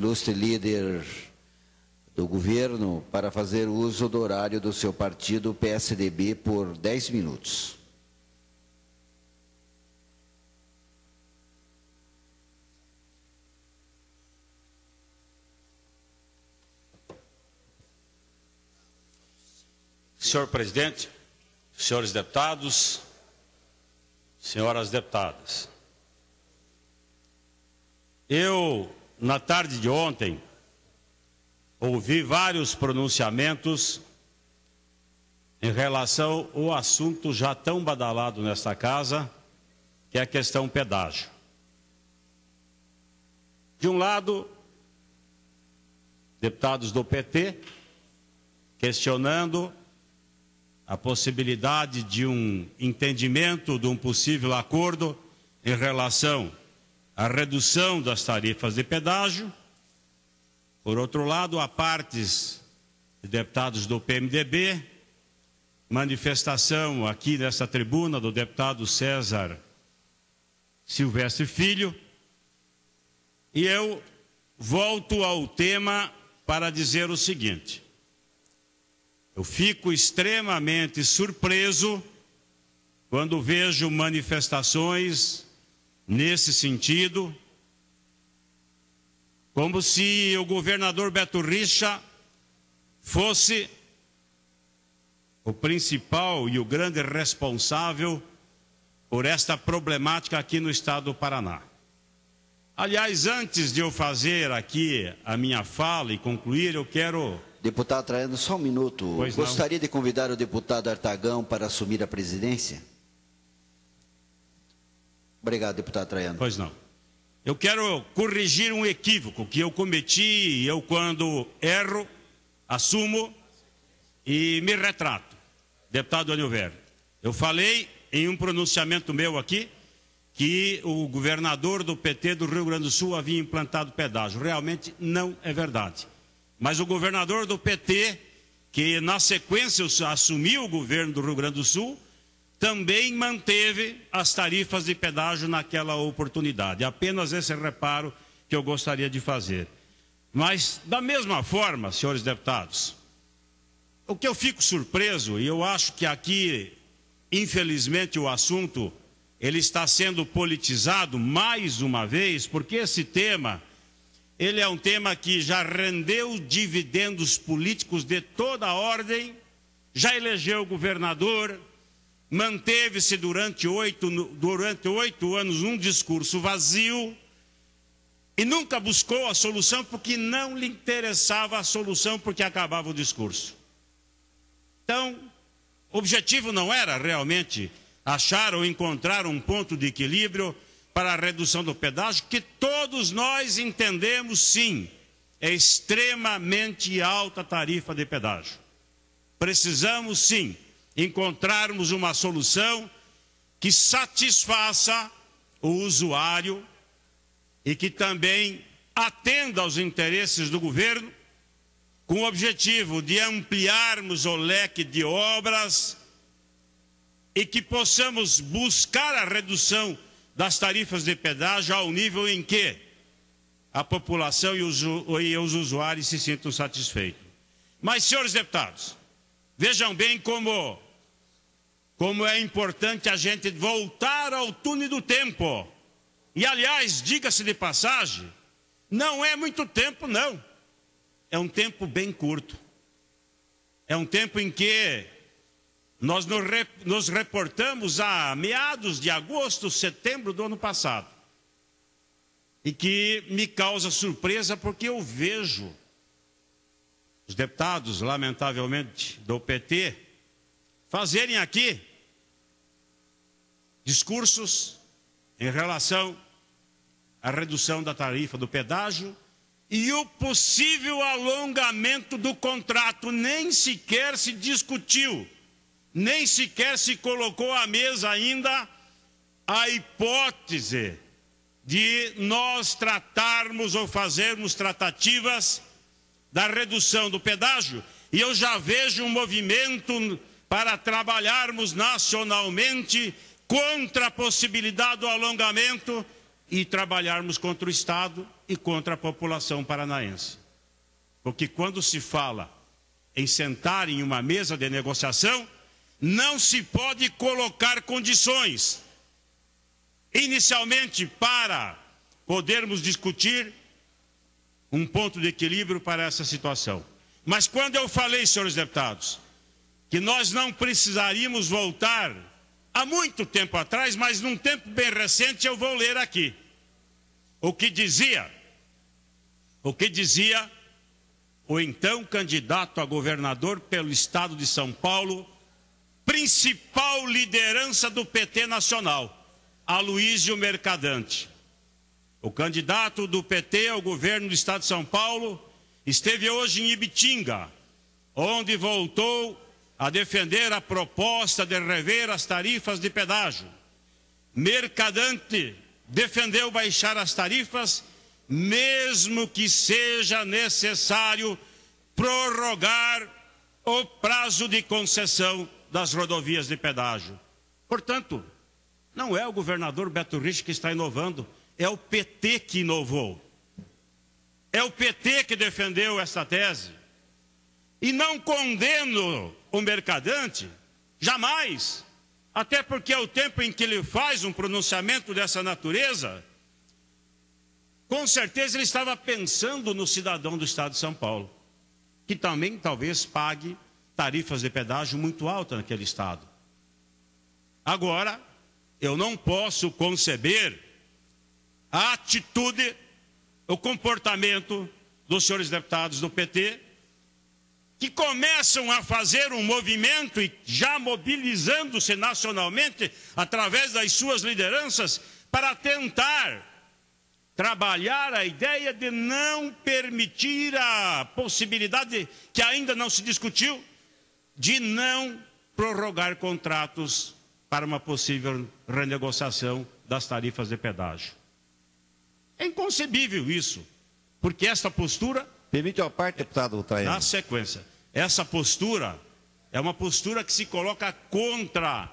ilustre líder do governo para fazer uso do horário do seu partido, PSDB, por 10 minutos. Senhor presidente, senhores deputados, senhoras deputadas, eu, na tarde de ontem, ouvi vários pronunciamentos em relação ao assunto já tão badalado nesta casa, que é a questão pedágio. De um lado, deputados do PT questionando a possibilidade de um entendimento, de um possível acordo em relação à redução das tarifas de pedágio. Por outro lado, há partes de deputados do PMDB, manifestação aqui nessa tribuna do deputado César Silvestre Filho, e eu volto ao tema para dizer o seguinte: eu fico extremamente surpreso quando vejo manifestações nesse sentido, como se o governador Beto Richa fosse o principal e o grande responsável por esta problemática aqui no estado do Paraná. Aliás, antes de eu fazer aqui a minha fala e concluir, eu quero... Deputado Traiano, só um minuto. Pois não. Gostaria de convidar o deputado Artagão para assumir a presidência? Obrigado, deputado Traiano. Pois não. Eu quero corrigir um equívoco que eu cometi, e eu, quando erro, assumo e me retrato. Deputado Anilver, eu falei em um pronunciamento meu aqui que o governador do PT do Rio Grande do Sul havia implantado pedágio. Realmente não é verdade. Mas o governador do PT, que na sequência assumiu o governo do Rio Grande do Sul, também manteve as tarifas de pedágio naquela oportunidade. Apenas esse reparo que eu gostaria de fazer. Mas, da mesma forma, senhores deputados, o que eu fico surpreso, e eu acho que aqui, infelizmente, o assunto ele está sendo politizado mais uma vez, porque esse tema... ele é um tema que já rendeu dividendos políticos de toda a ordem, já elegeu governador, manteve-se durante 8 anos num discurso vazio e nunca buscou a solução porque não lhe interessava a solução, porque acabava o discurso. Então, o objetivo não era realmente achar ou encontrar um ponto de equilíbrio para a redução do pedágio, que todos nós entendemos, sim, é extremamente alta a tarifa de pedágio. Precisamos, sim, encontrarmos uma solução que satisfaça o usuário e que também atenda aos interesses do governo, com o objetivo de ampliarmos o leque de obras e que possamos buscar a redução das tarifas de pedágio ao nível em que a população e os usuários se sintam satisfeitos. Mas, senhores deputados, vejam bem como é importante a gente voltar ao túnel do tempo. E, aliás, diga-se de passagem, não é muito tempo, não. É um tempo bem curto. É um tempo em que nós nos reportamos a meados de agosto, setembro do ano passado. E que me causa surpresa porque eu vejo os deputados, lamentavelmente, do PT, fazerem aqui discursos em relação à redução da tarifa do pedágio e o possível alongamento do contrato. Nem sequer se discutiu, nem sequer se colocou à mesa ainda a hipótese de nós tratarmos ou fazermos tratativas da redução do pedágio. E eu já vejo um movimento para trabalharmos nacionalmente contra a possibilidade do alongamento e trabalharmos contra o Estado e contra a população paranaense. Porque quando se fala em sentar em uma mesa de negociação, não se pode colocar condições. Inicialmente, para podermos discutir um ponto de equilíbrio para essa situação. Mas quando eu falei, senhores deputados, que nós não precisaríamos voltar há muito tempo atrás, mas num tempo bem recente, eu vou ler aqui. O que dizia o então candidato a governador pelo estado de São Paulo, principal liderança do PT nacional, Aloísio Mercadante. O candidato do PT ao governo do estado de São Paulo esteve hoje em Ibitinga, onde voltou a defender a proposta de rever as tarifas de pedágio. Mercadante defendeu baixar as tarifas, mesmo que seja necessário prorrogar o prazo de concessão das rodovias de pedágio. Portanto, não é o governador Beto Richa que está inovando, é o PT que inovou. É o PT que defendeu essa tese. E não condeno o Mercadante, jamais, até porque ao tempo em que ele faz um pronunciamento dessa natureza, com certeza ele estava pensando no cidadão do estado de São Paulo, que também talvez pague tarifas de pedágio muito altas naquele estado. Agora, eu não posso conceber a atitude, o comportamento dos senhores deputados do PT, que começam a fazer um movimento e já mobilizando-se nacionalmente através das suas lideranças para tentar trabalhar a ideia de não permitir a possibilidade, que ainda não se discutiu, de não prorrogar contratos para uma possível renegociação das tarifas de pedágio. É inconcebível isso, porque esta postura... Permite uma parte, deputado Traiano. Na sequência, essa postura é uma postura que se coloca contra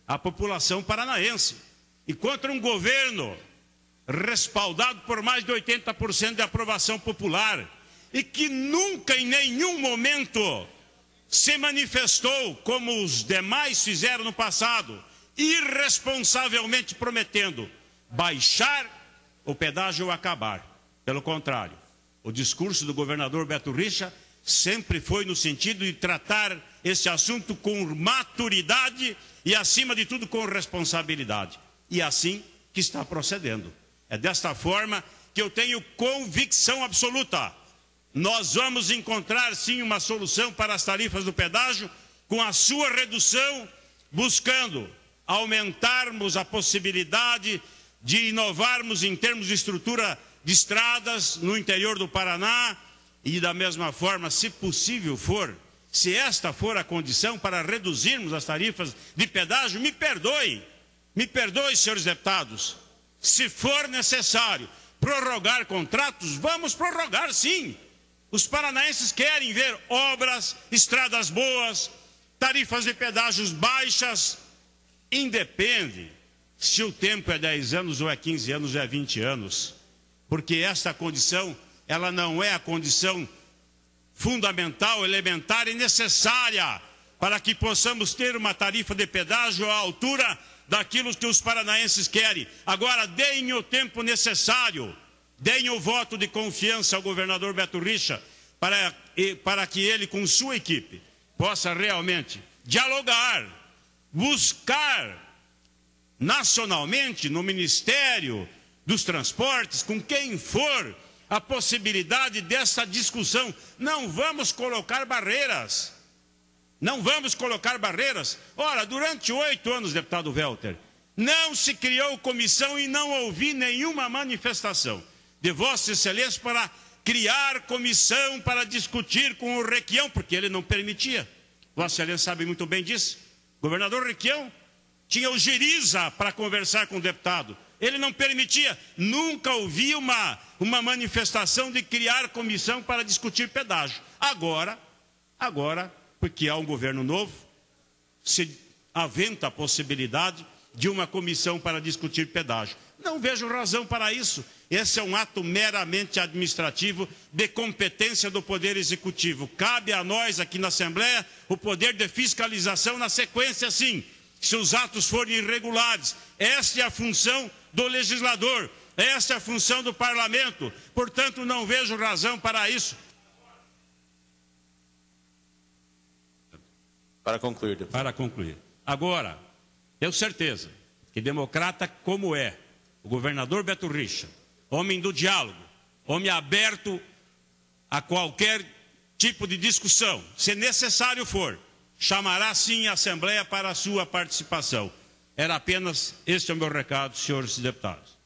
a população paranaense e contra um governo respaldado por mais de 80% de aprovação popular e que nunca, em nenhum momento, se manifestou, como os demais fizeram no passado, irresponsavelmente prometendo baixar o pedágio ou acabar. Pelo contrário, o discurso do governador Beto Richa sempre foi no sentido de tratar esse assunto com maturidade e, acima de tudo, com responsabilidade. E é assim que está procedendo. É desta forma que eu tenho convicção absoluta. Nós vamos encontrar, sim, uma solução para as tarifas do pedágio, com a sua redução, buscando aumentarmos a possibilidade de inovarmos em termos de estrutura de estradas no interior do Paraná e, da mesma forma, se possível for, se esta for a condição para reduzirmos as tarifas de pedágio, me perdoem, senhores deputados, se for necessário prorrogar contratos, vamos prorrogar sim. Os paranaenses querem ver obras, estradas boas, tarifas de pedágios baixas. Independe se o tempo é 10 anos, ou é 15 anos, ou é 20 anos. Porque esta condição, ela não é a condição fundamental, elementar e necessária para que possamos ter uma tarifa de pedágio à altura daquilo que os paranaenses querem. Agora, deem o tempo necessário, deem o voto de confiança ao governador Beto Richa para que ele, com sua equipe, possa realmente dialogar, buscar nacionalmente, no Ministério dos Transportes, com quem for, a possibilidade dessa discussão. Não vamos colocar barreiras. Não vamos colocar barreiras. Ora, durante 8 anos, deputado Welter, não se criou comissão e não ouvi nenhuma manifestação de Vossa Excelência para criar comissão para discutir com o Requião, porque ele não permitia. Vossa Excelência sabe muito bem disso. O governador Requião tinha o Giriza para conversar com o deputado. Ele não permitia. Nunca ouvi uma manifestação de criar comissão para discutir pedágio. Agora, porque há um governo novo, se aventa a possibilidade de uma comissão para discutir pedágio. Não vejo razão para isso. Esse é um ato meramente administrativo de competência do Poder Executivo. Cabe a nós aqui na Assembleia o poder de fiscalização na sequência, sim, se os atos forem irregulares. Esta é a função do legislador, esta é a função do parlamento. Portanto, não vejo razão para isso. Para concluir, deputado. Para concluir. Agora, tenho certeza que democrata como é o governador Beto Richa, homem do diálogo, homem aberto a qualquer tipo de discussão, se necessário for, chamará sim a Assembleia para a sua participação. Era apenas este o meu recado, senhores deputados.